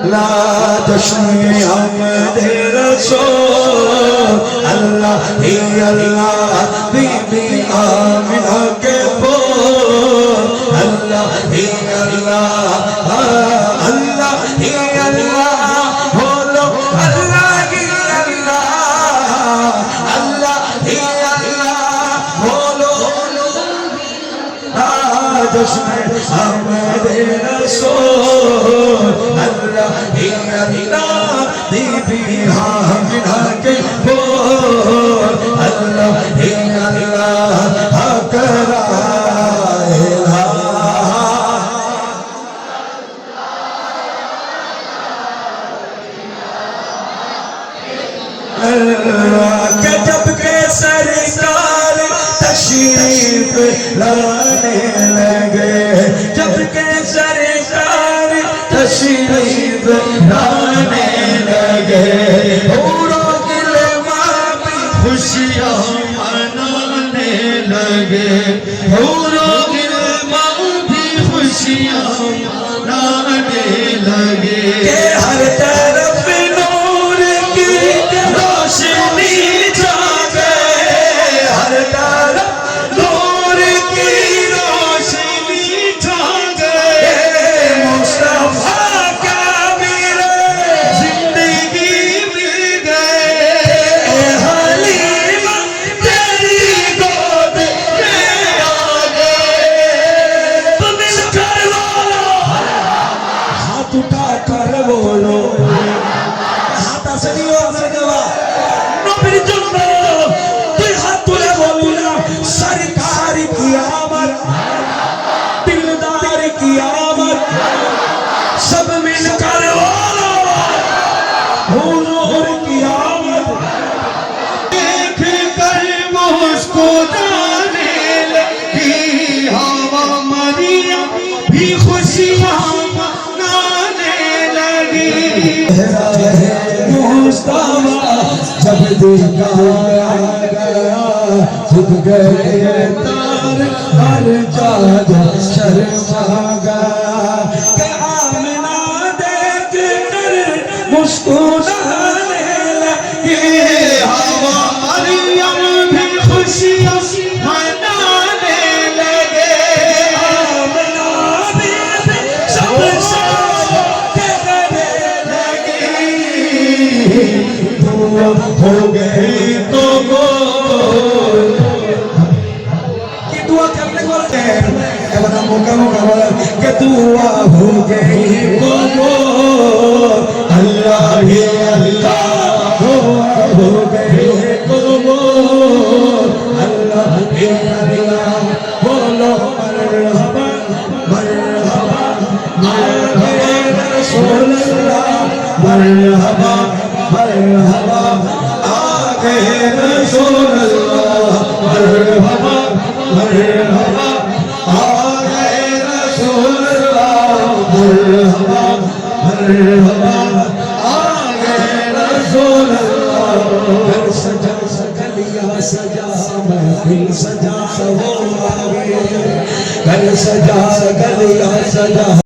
अल्लाह जश्न आमद रसूल अल्लाह ही अल्लाह बीबी आमिना के बोल अल्लाह ही अल्लाह अल्लाह ही अल्लाह बोलो अल्लाह ही अल्लाह अल्लाह ही अल्लाह बोलो जश्न आमद रसूल अल्लाह ही अल्लाह बीबी आमिना के बोल अल्लाह ही अल्लाह हक ला इलाहा जब के सरकार तशरीफ लाने लगे जब के सरकार तशरीफ लाने लगे पूरों गिलमा भी खुशियां मनाने लगे पूरों गिलमा भी खुशियां मनाने लगे हर तरफ नूर की रोशनी छा गए हर तरफ नूर की रोशनी छा गए मुस्तफा का मेरे जिंदगी मिल गए हलीमा तेरी गोद में आ गए तो मिलकर बोलो हाथ उठा कर बोलो हाथ असलियो अमरगवा नबीर जन्म तुई हाथ तुले बोली ना सरकार की आमद दिलदार की आमद सब मिलकर बोलो हुजूर की आमद देख कर मुस्कुराने लगी हवा मरियम भी खुशियां मनाने लगी मुस्तफा जब देखा गया झुक गए तार हर चाँद शर्मा गया कि आमिना देख कर मुस्कुराने लगी हवा मरियम भी खुशियां मनाने लगे आमिना भी सब कहने लगी दुआ हो गई तो बोल कि दुआ करने को एवं मौका बोला कि दुआ हो गई तो बोल अल्लाह ही अल्लाह दुआ हो गई तो बोल अल्लाह ही अल्लाह बोलो मरहबा मरहबा मरहबा रसूल अल्लाह मरहबा मरहबा आगे रसूल अल्लाह मरहबा मरहबा आगे रसूल अल्लाह मरहबा मरहबा आगे रसूल अल्लाह घर सजा सकलिया सजा महफिल सजा सब आगे घर सजा सकलिया सजा